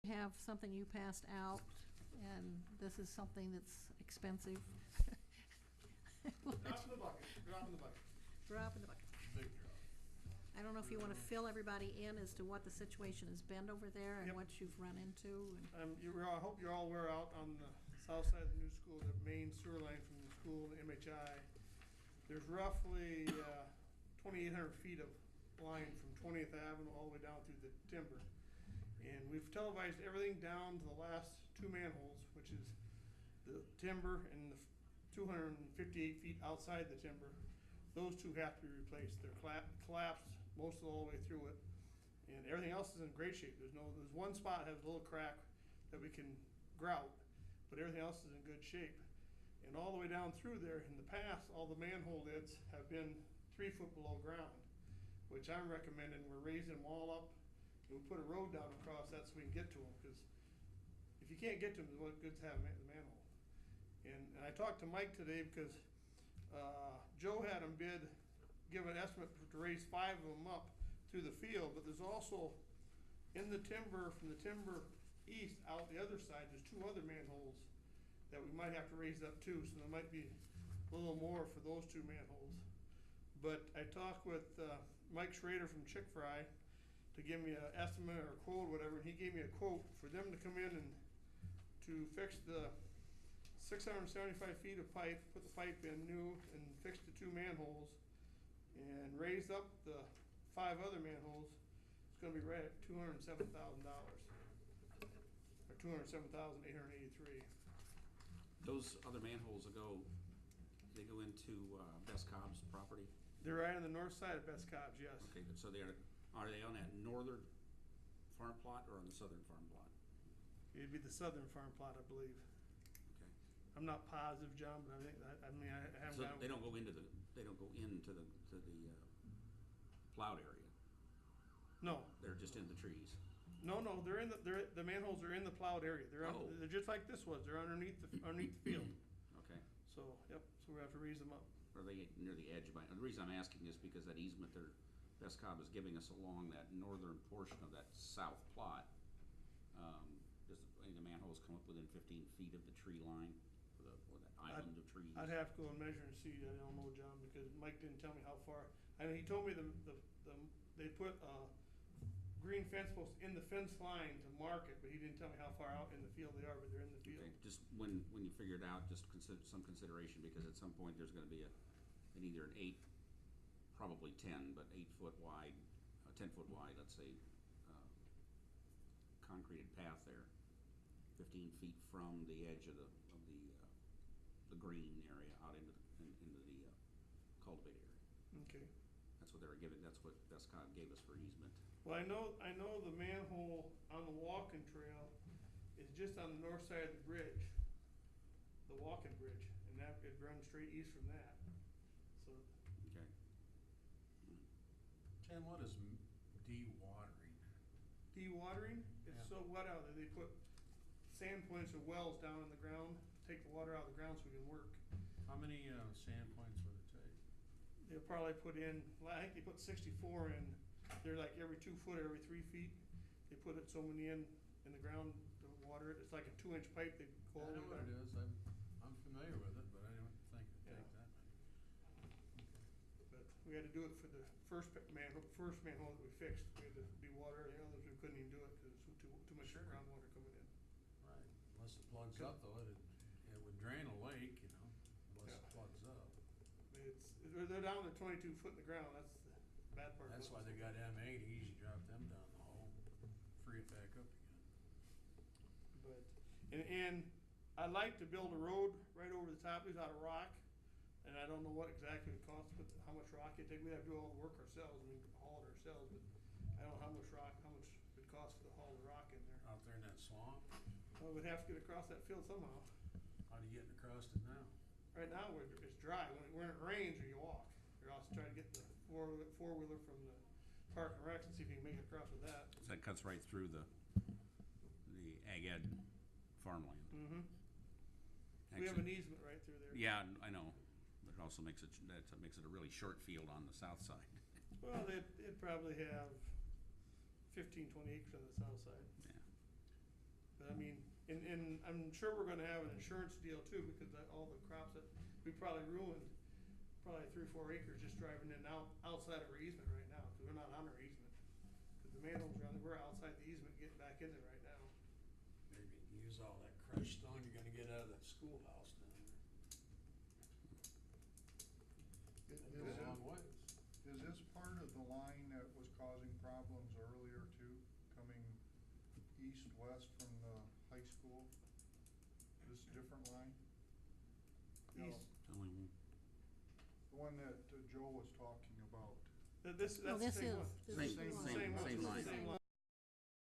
have something you passed out, and this is something that's expensive. Drop in the bucket, drop in the bucket. Drop in the bucket. Big drop. I don't know if you want to fill everybody in as to what the situation has been over there and Yep. what you've run into. And I hope you're all aware out on the south side of the new school, the main sewer line from the school to MHI. There's roughly 2,800 feet of line from 20th Avenue all the way down through the timber. And we've televised everything down to the last two manholes, which is the timber and the 258 feet outside the timber. Those two have to be replaced. They're collapsed most of all the way through it. And everything else is in great shape. There's one spot that has a little crack that we can grout, but everything else is in good shape. And all the way down through there, in the past, all the manhole lids have been 3 foot below ground, which I'm recommending we're raising them all up, and we put a road down across that so we can get to them, because if you can't get to them, it's good to have the manhole. And I talked to Mike today because Joe had him give an estimate to raise 5 of them up through the field, but there's also in the timber, from the timber east out the other side, there's 2 other manholes that we might have to raise up too, so there might be a little more for those 2 manholes. But I talked with Mike Schrader from Chick-fil-A to give me an estimate or a quote or whatever, and he gave me a quote for them to come in and to fix the 675 feet of pipe, put the pipe in new, and fix the 2 manholes, and raise up the 5 other manholes. It's going to be right at $207,000, or $207,883. Those other manholes they go into Best Cobb's property? They're right on the north side of Best Cobb's, yes. Okay, so are they on that northern farm plot or on the southern farm plot? It'd be the southern farm plot, I believe. Okay. I'm not positive, John, but I think I haven't. So they don't go into the plowed area. No, They're just in the trees. no, the manholes are in the plowed area. Oh. They're just like this was. They're underneath the field. Okay. So, yep, so we have to raise them up. Are they near the edge? The reason I'm asking is because that easement there, Best Cobb is giving us along that northern portion of that south plot. Does any of the manholes come up within 15 feet of the tree line, or that island of trees? I'd have to go and measure and see. I don't know, John, because Mike didn't tell me how far. I mean, he told me they put a green fence post in the fence line to mark it, but he didn't tell me how far out in the field they are, but they're in the field. Okay, just when you figure it out, just consider some consideration, because at some point there's going to be either an 8, probably 10, but 8 foot wide, 10 foot wide, let's say, concreted path there, 15 feet from the edge of the green area out into the cultivated area. Okay. That's what they were giving. That's what Best Cobb gave us for easement. Well, I know the manhole on the walking trail is just on the north side of the bridge, the walking bridge, and that it runs straight east from that. So Okay. Ken, what is dewatering? dewatering, it's Yeah. so wet out there. They put sand points or wells down in the ground, take the water out of the ground so we can work. How many sand points would it take? They'll probably put in, I think they put 64 in. They're like every 2 foot, every 3 feet. They put it so many in the ground to water it. It's like a 2-inch pipe. They go all I the know way what it down. is. I'm familiar with it, but I don't think it'd take Yeah. that many. But we had to do it for the first manhole that we fixed. We had to dewater. The others we couldn't even do it because it was too much Sure. groundwater coming in. Right. Unless it plugs up though, it would drain a lake, you know, unless it Yeah. plugs up. They're down to 22 foot in the ground. That's the bad part. That's why they got M80s. You drop them down the hole, free it back up again. But and I'd like to build a road right over the top. It's out of rock, and I don't know what exactly it costs, but how much rock it take. We have to do all the work ourselves. We can haul it ourselves, but I don't know how much it costs to haul the rock in there. Out there in that swamp, Well, we'd have to get across that field somehow. how do you get across it now? Right now, it's dry. When it rains, or you walk. You're also trying to get the four-wheeler from the Park and Recs and see if you can make it across with that. So that cuts right through the Ag Ed farmland. Mm-hmm. We have an easement right through there. Yeah, I know, but it also makes it a really short field on the south side. Well, they'd probably have 15, 20 acres on the south side. Yeah. And I'm sure we're gonna have an insurance deal too, because all the crops that we probably ruined, probably 3 or 4 acres just driving in and out, outside of our easement right now, cause we're not on our easement. Cause the manholes we're outside the easement getting back in there right now. Maybe you can use all that crushed stone you're gonna get out of that schoolhouse down there. That'd go a long ways. Is this part of the line that was causing problems earlier too, coming east-west from the high school? This different line? No, East. Tell me more. the one that Joe was talking about. That's Oh, the this same is, one. this Same- is the one. same- one. same It's the line. same